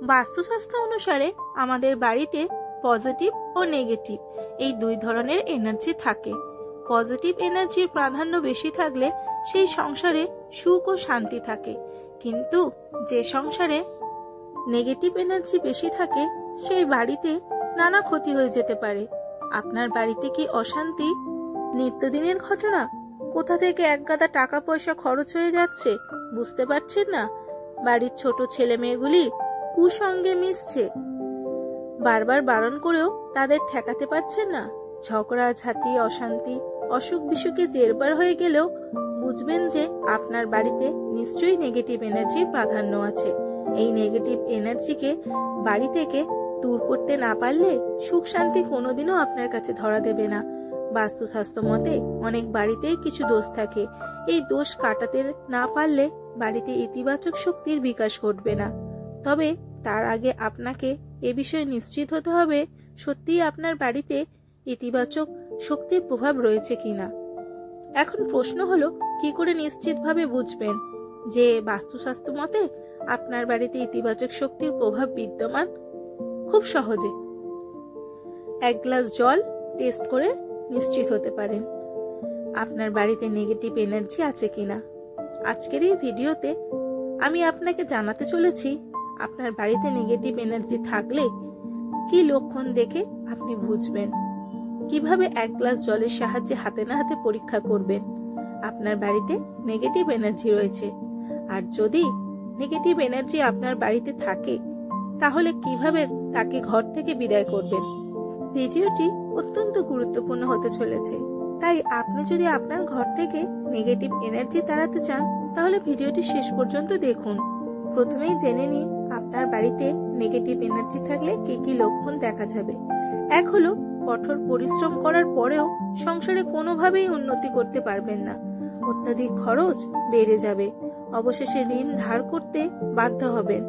বাস্তুশাস্ত্র অনুসারে আমাদের বাড়িতে পজিটিভ ও নেগেটিভ এই দুই ধরনের এনার্জি থাকে। পজিটিভ এনার্জির প্রাধান্য বেশি থাকলে সেই সংসারে সুখ ও শান্তি থাকে, কিন্তু যে সংসারে নেগেটিভ এনার্জি বেশি থাকে সেই বাড়িতে নানা ক্ষতি হয়ে যেতে পারে। আপনার বাড়িতে কি অশান্তি নিত্যদিনের ঘটনা? কোথা থেকে একগাদা টাকা পয়সা খরচ হয়ে যাচ্ছে বুঝতে পারছেন না? বাড়ির ছোট ছেলে মেয়েগুলি কুসঙ্গে মিশছে, বারবার বারণ করেও তাদের ঠেকাতে পারছেন না। ঝগড়া ঝাঁটি, অশান্তি, অসুখ বিসুখে জেরবার হয়ে গেলেও বুঝবেন যে আপনার বাড়িতে নিশ্চয়ই নেগেটিভ এনার্জির প্রাধান্য আছে। এই নেগেটিভ এনার্জিকে বাড়ি থেকে দূর করতে না পারলে সুখ শান্তি কোনোদিনও আপনার কাছে ধরা দেবে না। বাস্তুশাস্ত্র মতে অনেক বাড়িতেই কিছু দোষ থাকে। এই দোষ কাটাতে না পারলে বাড়িতে ইতিবাচক শক্তির বিকাশ ঘটবে না। তবে তার আগে আপনাকে এ বিষয়ে নিশ্চিত হতে হবে সত্যিই আপনার বাড়িতে ইতিবাচক শক্তির প্রভাব রয়েছে কিনা। এখন প্রশ্ন হলো, কি করে নিশ্চিতভাবে বুঝবেন যে বাস্তুশাস্ত্র মতে আপনার বাড়িতে ইতিবাচক শক্তির প্রভাব বিদ্যমান? খুব সহজে এক গ্লাস জল টেস্ট করে নিশ্চিত হতে পারেন আপনার বাড়িতে নেগেটিভ এনার্জি আছে কিনা। আজকের এই ভিডিওতে আমি আপনাকে জানাতে চলেছি আপনার বাড়িতে নেগেটিভ এনার্জি থাকলে কি লক্ষণ দেখে আপনি বুঝবেন, কিভাবে এক গ্লাস জলের সাহায্যে হাতে না হাতে পরীক্ষা করবেন আপনার বাড়িতে নেগেটিভ এনার্জি রয়েছে। আর যদি নেগেটিভ এনার্জি আপনার বাড়িতে থাকে তাহলে কিভাবে তাকে ঘর থেকে বিদায় করবেন। ভিডিওটি অত্যন্ত গুরুত্বপূর্ণ হতে চলেছে, তাই আপনি যদি আপনার ঘর থেকে নেগেটিভ এনার্জি তাড়াতে চান তাহলে ভিডিওটি শেষ পর্যন্ত দেখুন। প্রথমেই জেনে নিন আপনার বাড়িতে নেগেটিভ এনার্জি থাকলে কি কি লক্ষণ দেখা যাবে। এক হলো, কঠোর পরিশ্রম করার পরেও সংসারে কোনোভাবেই উন্নতি করতে পারবেন না। অত্যাধিক খরচ বেড়ে যাবে, অবশেষে ঋণ ধার করতে বাধ্য হবেন।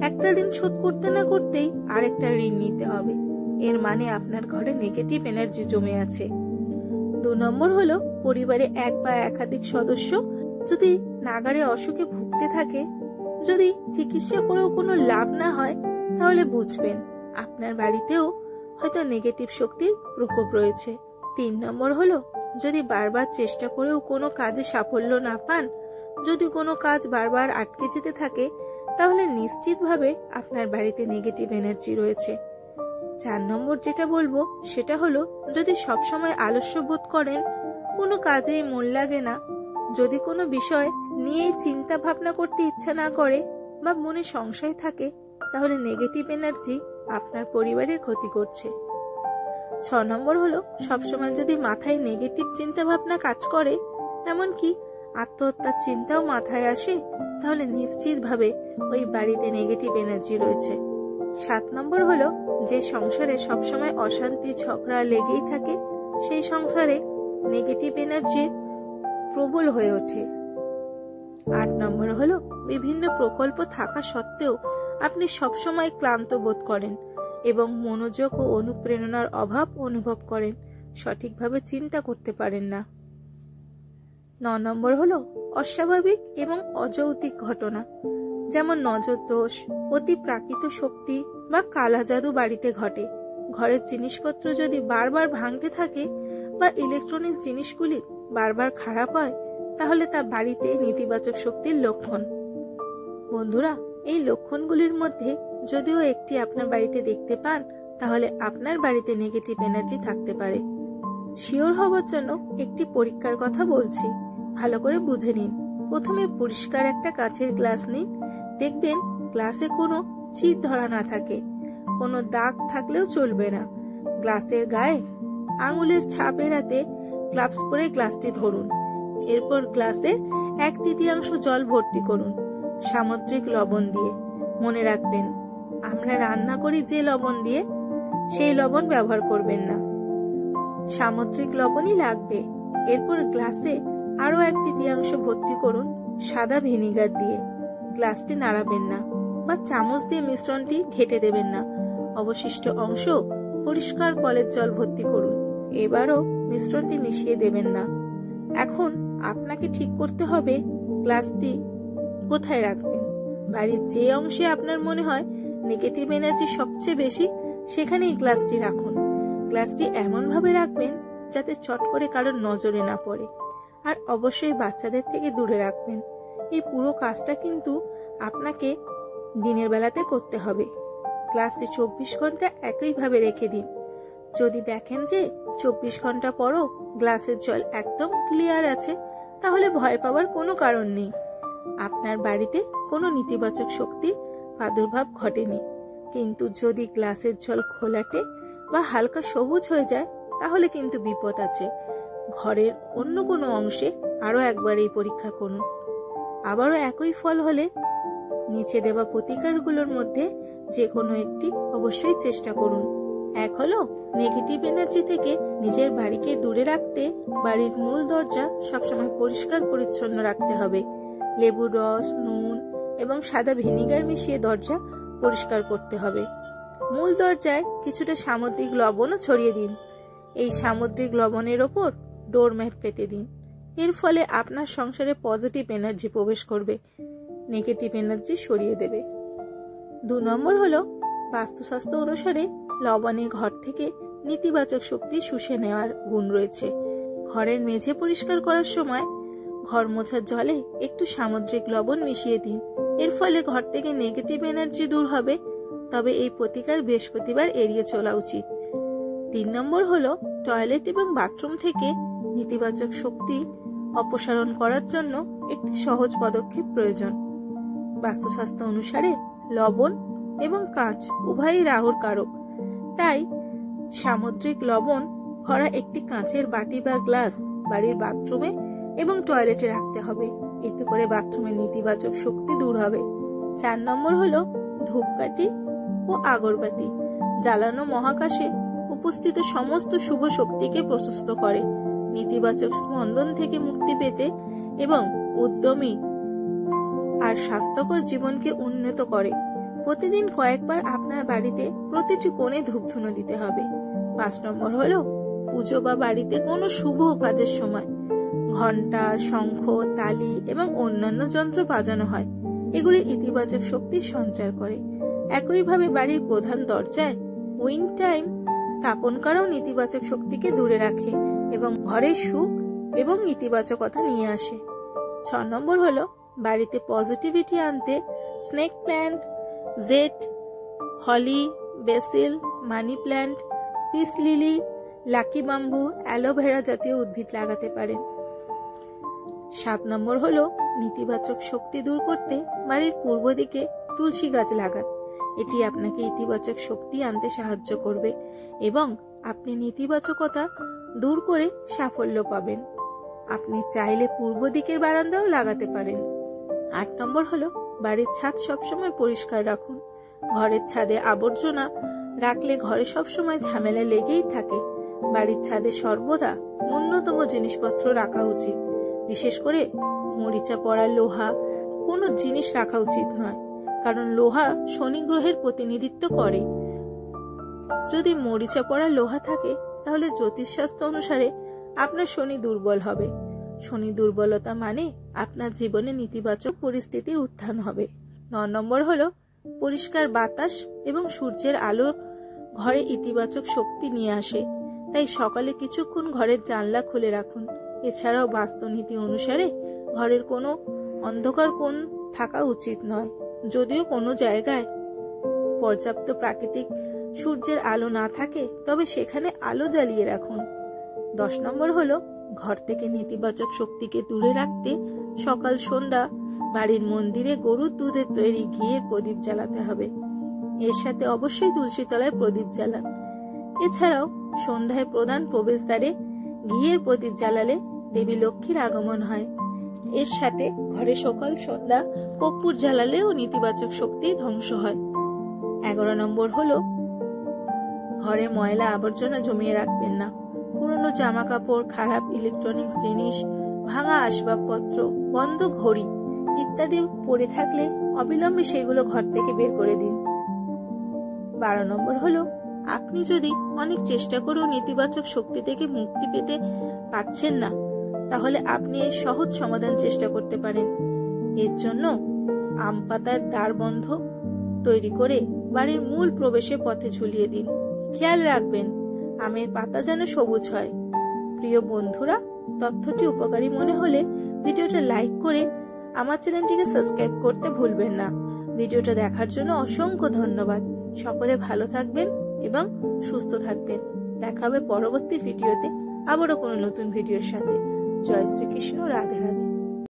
একটা ঋণ শোধ করতে না করতেই আরেকটা ঋণ নিতে হবে। এর মানে আপনার ঘরে নেগেটিভ এনার্জি জমে আছে। 2 নম্বর হলো, পরিবারে এক বা একাধিক সদস্য যদি নাগারে অসুখে ভুগতে থাকে, যদি চিকিৎসা করেও কোনো লাভ না হয় তাহলে বুঝবেন আপনার বাড়িতেও হয়তো নেগেটিভ শক্তির প্রকোপ রয়েছে। 3 নম্বর হলো, যদি বারবার চেষ্টা করেও কোনো কাজে সাফল্য না পান, যদি কোনো কাজ বারবার আটকে যেতে থাকে তাহলে নিশ্চিতভাবে আপনার বাড়িতে নেগেটিভ এনার্জি রয়েছে। 4 নম্বর যেটা বলবো সেটা হলো, যদি সবসময় আলস্য বোধ করেন, কোনো কাজেই মন লাগে না, যদি কোনো বিষয় নিয়েই চিন্তা ভাবনা করতে ইচ্ছা না করে বা মনে সংশয় থাকে তাহলে নেগেটিভ এনার্জি আপনার পরিবারের ক্ষতি করছে। 6 নম্বর হলো, সবসময় যদি মাথায় নেগেটিভ চিন্তা ভাবনা কাজ করে, এমনকি আত্মহত্যার চিন্তাও মাথায় আসে, তাহলে নিশ্চিতভাবে ওই বাড়িতে নেগেটিভ এনার্জি রয়েছে। 7 নম্বর হলো, যে সংসারে সবসময় অশান্তি ঝগড়া লেগেই থাকে সেই সংসারে নেগেটিভ এনার্জি প্রবল হয়ে ওঠে। 8 নম্বর হলো, বিভিন্ন প্রকল্প থাকা সত্ত্বেও আপনি সবসময় ক্লান্ত বোধ করেন এবং মনোযোগ ও অনুপ্রেরণার অভাব অনুভব করেন, সঠিকভাবে চিন্তা করতে পারেন না। 9 নম্বর হলো, অস্বাভাবিক এবং অযৌক্তিক ঘটনা, যেমন নজর দোষ, অতি প্রাকৃত শক্তি বা কালা জাদু বাড়িতে ঘটে। ঘরের জিনিসপত্র যদি বারবার ভাঙতে থাকে বা ইলেকট্রনিক্স জিনিসগুলি বারবার খারাপ হয় তাহলে তা বাড়িতে নেতিবাচক শক্তির লক্ষণ। বন্ধুরা, এই লক্ষণগুলির মধ্যে যদিও একটি আপনার বাড়িতে দেখতে পান তাহলে আপনার বাড়িতে নেগেটিভ এনার্জি থাকতে পারে। শিওর হওয়ার জন্য একটি পরীক্ষার কথা বলছি, ভালো করে বুঝে নিন। প্রথমে পরিষ্কার একটা কাচের গ্লাস নিন, দেখবেন গ্লাসে কোনো চিট ধরা না থাকে, কোনো দাগ থাকলেও চলবে না। গ্লাসের গায়ে আঙুলের ছাপ এড়াতে গ্লাভস পরে গ্লাসটি ধরুন। এরপর গ্লাসে 1/3 জল ভর্তি করুন সামুদ্রিক লবণ দিয়ে। মনে রাখবেন, আমরা রান্না করি যে লবণ দিয়ে সেই লবণ ব্যবহার করবেন না, সামুদ্রিক লবণই লাগবে। এরপর গ্লাসে আরো 1/3 ভর্তি করুন সাদা ভিনিগার দিয়ে। গ্লাসটি নাড়াবেন না বা চামচ দিয়ে মিশ্রণটি ঘেটে দেবেন না। অবশিষ্ট অংশ পরিষ্কার কলের জল ভর্তি করুন। এবারও মিশ্রণটি মিশিয়ে দেবেন না। এখন আপনাকে ঠিক করতে হবে গ্লাসটি কোথায় রাখবেন। বাড়ির যে অংশে আপনার মনে হয় নেগেটিভ এনার্জি সবচেয়ে বেশি সেখানেই গ্লাসটি রাখুন। গ্লাসটি এমন ভাবে রাখবেন যাতে চট করে কারোর নজরে না পড়ে, আর অবশ্যই বাচ্চাদের থেকে দূরে রাখবেন। এই পুরো কাজটা কিন্তু আপনাকে দিনের বেলাতে করতে হবে। গ্লাসটি 24 ঘন্টা একইভাবে রেখে দিন। যদি দেখেন যে 24 ঘন্টা পরও গ্লাসের জল একদম ক্লিয়ার আছে, তাহলে ভয় পাওয়ার কোনো কারণ নেই। আপনার বাড়িতে কোনো নেতিবাচক শক্তির প্রাদুর্ভাব ঘটেনি। কিন্তু যদি গ্লাসের জল ঘোলাটে বা হালকা সবুজ হয়ে যায়, তাহলে কিন্তু বিপদ আছে। ঘরের অন্য কোনো অংশে আরো একবার এই পরীক্ষা করুন। আবারও একই ফল হলে নিচে দেওয়া প্রতিকারগুলোর মধ্যে যে কোনো একটি অবশ্যই চেষ্টা করুন। এক হলো নেগেটিভ এনার্জি থেকে নিজের বাড়িকে দূরে রাখতে বাড়ির মূল দরজা সবসময় পরিষ্কার পরিচ্ছন্ন রাখতে হবে। লেবুর রস, নুন এবং সাদা ভিনিগার মিশিয়ে দরজা পরিষ্কার করতে হবে। মূল দরজায় কিছুটা সামুদ্রিক লবণও ছড়িয়ে দিন। এই সামুদ্রিক লবণের ওপর ডোরম্যাট পেতে দিন। এর ফলে আপনার সংসারে পজিটিভ এনার্জি প্রবেশ করবে, নেগেটিভ এনার্জি সরিয়ে দেবে। 2 নম্বর হলো বাস্তুশাস্ত্র অনুসারে লবণে ঘর থেকে নেতিবাচক শক্তি শুষে নেওয়ার গুণ রয়েছে। ঘরের মেঝে পরিষ্কার করার সময় ঘর মোছার জলে একটু সামুদ্রিক লবণ মিশিয়ে দিন। এর ফলে ঘর থেকে নেগেটিভ এনার্জি দূর হবে। তবে এই প্রতিকার বৃহস্পতিবার এড়িয়ে চলা উচিত। 3 নম্বর হলো টয়লেট এবং বাথরুম থেকে নেতিবাচক শক্তি অপসারণ করার জন্য একটি সহজ পদক্ষেপ প্রয়োজন। বাস্তুশাস্ত্র অনুসারে লবণ এবং কাঁচ উভয়ই রাহুর কারক। তাই সামুদ্রিক লবণ ভরা একটি কাঁচের বাটি বা গ্লাস বাড়ির বাথরুমে এবং টয়লেটে রাখতে হবে। এতে করে বাথরুমের নেতিবাচক শক্তি দূর হবে। 4 নম্বর হলো ধূপকাঠি ও আগরবাতি জ্বালানো মহাকাশে উপস্থিত সমস্ত শুভ শক্তিকে প্রশস্ত করে, নেতিবাচক স্পন্দন থেকে মুক্তি পেতে এবং উদ্যমী আর স্বাস্থ্যকর জীবনকে উন্নত করে। প্রতিদিন কয়েকবার আপনার বাড়িতে প্রতিটি কোণে ধূপধুনো দিতে হবে। 5 নম্বর হলো পুজো বা বাড়িতে কোনো শুভ কাজের সময় ঘন্টা, শঙ্খ, তালি এবং অন্যান্য যন্ত্র বাজানো হয়। এগুলি ইতিবাচক শক্তি সঞ্চার করে। একইভাবে বাড়ির প্রধান দরজায় উইন্ড টাইম স্থাপন করাও নেতিবাচক শক্তিকে দূরে রাখে এবং ঘরে সুখ এবং ইতিবাচকতা নিয়ে আসে। 6 নম্বর হলো বাড়িতে পজিটিভিটি আনতে snake plant, jade, holly, basil, money plant, peace lily, lucky bamboo, aloe vera জাতীয় উদ্ভিদ লাগাতে পারেন। 7 নম্বর হলো নেতিবাচক শক্তি দূর করতে বাড়ির পূর্ব দিকে তুলসী গাছ লাগান। এটি আপনাকে ইতিবাচক শক্তি আনতে সাহায্য করবে এবং আপনি নেতিবাচকতা দূর করে সাফল্য পাবেন। আপনি চাইলে পূর্ব দিকের বারান্দাও লাগাতে পারেন। 8 নম্বর হলো বাড়ির ছাদ সবসময় পরিষ্কার রাখুন। ঘরের ছাদে আবর্জনা রাখলে ঘরে সবসময় ঝামেলা লেগেই থাকে। বাড়ির ছাদে সর্বদা ন্যূনতম জিনিসপত্র রাখা উচিত। বিশেষ করে মরিচা পড়া লোহা কোনো জিনিস রাখা উচিত নয়, কারণ লোহা শনি গ্রহের প্রতিনিধিত্ব করে। যদি মরিচা পড়া লোহা থাকে তাহলে জ্যোতিষশাস্ত্র অনুসারে আপনার শনি দুর্বল হবে। শনি দুর্বলতা মানে আপনার জীবনে নেতিবাচক পরিস্থিতির উত্থান হবে। 9 নম্বর হলো পরিষ্কার বাতাস এবং সূর্যের আলো ঘরে ইতিবাচক শক্তি নিয়ে আসে। তাই সকালে কিছুক্ষণ ঘরের জানলা খুলে রাখুন। এছাড়াও বাস্তুনীতি অনুসারে ঘরের কোনো অন্ধকার কোণ থাকা উচিত নয়। যদিও কোনো জায়গায় পর্যাপ্ত প্রাকৃতিক সূর্যের আলো না থাকে, তবে সেখানে আলো জ্বালিয়ে রাখুন। 10 নম্বর হলো ঘর থেকে নেতিবাচক শক্তিকে দূরে রাখতে সকাল সন্ধ্যা বাড়ির মন্দিরে গরুর দুধের তৈরি ঘিয়ের প্রদীপ জ্বালাতে হবে। এর সাথে অবশ্যই তুলসী তলায় প্রদীপ জ্বালান। এছাড়াও সন্ধ্যায় প্রধান প্রবেশদ্বারে ঘিয়ের প্রদীপ জ্বালালে দেবী লক্ষ্মীর আগমন হয়। এর সাথে ঘরে সকাল সন্ধ্যা কর্পূর জ্বালালেও নেতিবাচক শক্তি ধ্বংস হয়। 11 নম্বর হলো ঘরে ময়লা আবর্জনা জমিয়ে রাখবেন না। পুরনো জামা কাপড়, খারাপ ইলেকট্রনিক্স জিনিস, ভাঙা আসবাবপত্র, বন্ধ ঘড়ি ইত্যাদি পড়ে থাকলে অবিলম্বে সেগুলো ঘর থেকে বের করে দিন। 12 নম্বর হলো আপনি যদি অনেক চেষ্টা করেও নেতিবাচক শক্তি থেকে মুক্তি পেতে পারছেন না, তাহলে আপনি এই সহজ সমাধান চেষ্টা করতে পারেন। এর জন্য আম পাতার দ্বার বন্ধ তৈরি করে বাড়ির মূল প্রবেশের পথে ঝুলিয়ে দিন। খেয়াল রাখবেন আমের পাতা যেন সবুজ হয়। প্রিয় বন্ধুরা, তথ্যটি উপকারী মনে হলে ভিডিওটা লাইক করে আমার চ্যানেলটিকে সাবস্ক্রাইব করতে ভুলবেন না। ভিডিওটা দেখার জন্য অসংখ্য ধন্যবাদ। সকলে ভালো থাকবেন এবং সুস্থ থাকবেন। দেখা হবে পরবর্তী ভিডিওতে আবারও কোনো নতুন ভিডিওর সাথে। জয় শ্রীকৃষ্ণ, রাধে রাধে।